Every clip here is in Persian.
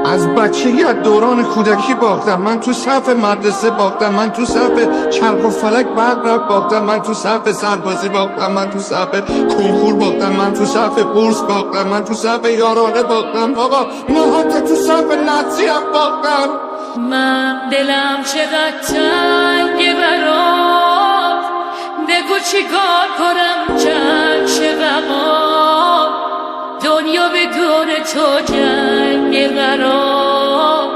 از بچگی از دوران کودکی باختم، من تو صف مدرسه باختم، من تو صف چرخ و فلک برق باختم، من تو صف سربازی باختم، من تو صف کنکور باختم، من تو صف بورس باختم، من تو صف یارانه باختم، آقا من حتی تو صف نزی هم باختم. من دلم چقدر تنگه برات، بگو چی کار کنم چند شبقات، دنیا بدون تو جنگ قرار،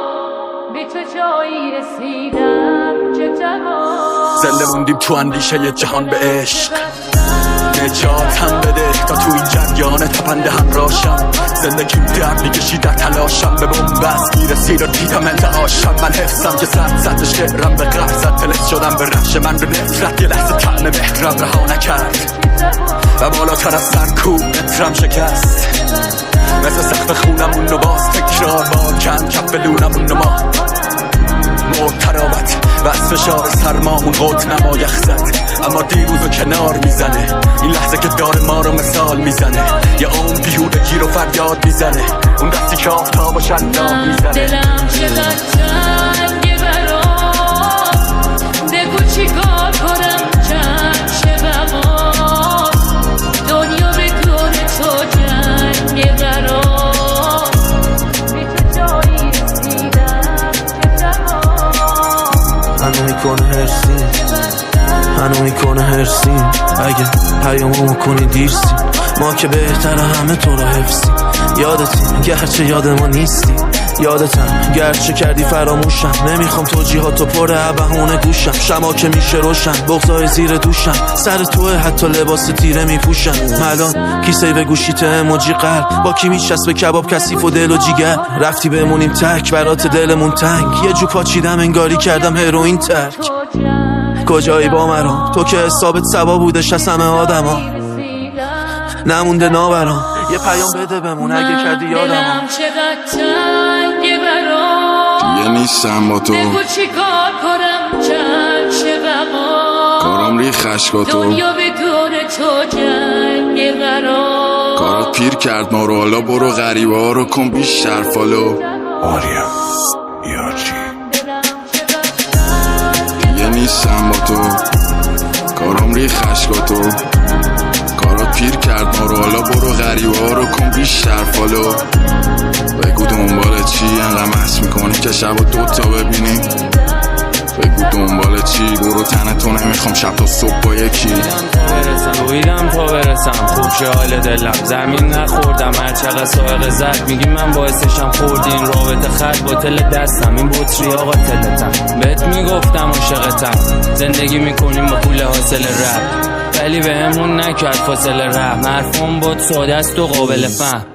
به تو جایی رسیدم که تمام. زنده موندیم تو اندیشه جهان به عشق، نجاتم بده تا تو این جریان تپنده هم راشم. زندگیم درد میکشی در تلاشم، به بومبست میرسید و دیدم انتعاشم. من حفظم که سطح شعرم به قهر زد، فلز شدم به رخش من به نفرت، یه لحظه طعم مهرم رها نکرد و بالاتر از سرکوب مترم شکست. مثل سقف خونمون رو باز تکرار بال کن کف لونمون رو ما مرترابت و از فشار سرمامون قد نما یخ زد، اما دیروزو کنار میزنه. این لحظه که داره ما رو مثال میزنه، یه عمر بیهودگی رو فریاد میزنه، اون دستی که آفتاب و شلاق میزنه. دلم چقدر تنگه برات، بگو چی کار کنم چند شبقات، دنیا بدون تو جنگ قرار، به تو جایی رسیدم که تمام. هنو میکنه هرسیم، هنو میکنه هرسیم، اگه پیامو کنی دیرسی، ما که بهتره همه تو رو حفظیم. یادتی گرچه یاد ما نیستی، یادتم گرچه کردی فراموشم. نمیخوام توجیهاتو پر بهونه گوشم، شما که میشه روشن بغضای زیر دوشم. سر توه حتی لباس تیره میپوشم. ملان کیسه به گوشیت اموجی قلب، با کی میچسبه کباب کثیف و دل و جیگر. رفتی بمونیم تک برات دلمون تنگ، یه جو پاچیدم انگاری کردم هروئین ترک. کجایی با مرام تو که حسابت سوا بودش از همه آدما، نمونده نابرام. یه پیام بده بمون اگه کردی یادم. دلم چقدر تنگه برات، یه نیستم با تو، بگو چی کار کنم چند شبقات، کارم ری خشکاتو، دنیا بدون تو جنگ قرار، کارات پیر کرد ما رو، حالا برو غریبه ها رو کن بیشتر فالو. آریا یارچی یه نیستم با تو، کارم ری خشکاتو، کارات پیر کرد ما رو، حالا برو غریبه ها رو کن بیشتر فالو. بگو دنبال چی انقدر مست میکنی که شب و دوتا ببینیم، بگو دنبال چی برو تنتو نمیخوام شب تا صبح با یکی. رویدم تا برسم خوب شه حال دلم، زمین نخوردم هر چقدر سائق زد، میگی من باعثشم خوردی این رابطه خط باطل دستم، این بطری آقا تلتم. بهت میگفتم عاشقتم، زندگی میکنیم با پول حاصل رپ، ولی به همون نکرد فاصله رحم. حرفم بود ساده است و قابل فهم،